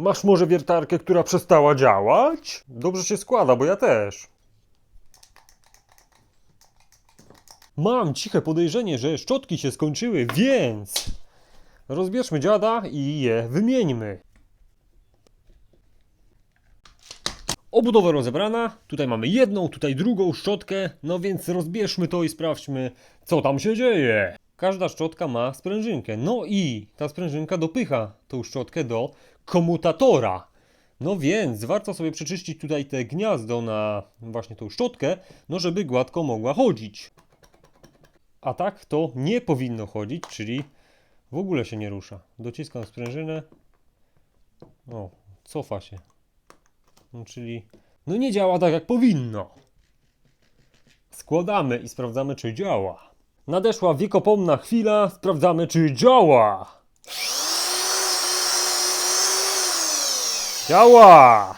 Masz może wiertarkę, która przestała działać? Dobrze się składa, bo ja też. Mam ciche podejrzenie, że szczotki się skończyły, więc rozbierzmy dziada i je wymieńmy. Obudowa rozebrana, tutaj mamy jedną, tutaj drugą szczotkę, no więc rozbierzmy to i sprawdźmy, co tam się dzieje. Każda szczotka ma sprężynkę, no i ta sprężynka dopycha tą szczotkę do komutatora. No więc warto sobie przeczyścić tutaj te gniazdo na właśnie tą szczotkę, no żeby gładko mogła chodzić. A tak to nie powinno chodzić, czyli w ogóle się nie rusza. Dociskam sprężynę. O, cofa się. No, czyli no nie działa tak jak powinno. Składamy i sprawdzamy, czy działa. Nadeszła wiekopomna chwila, sprawdzamy, czy działa. Działa!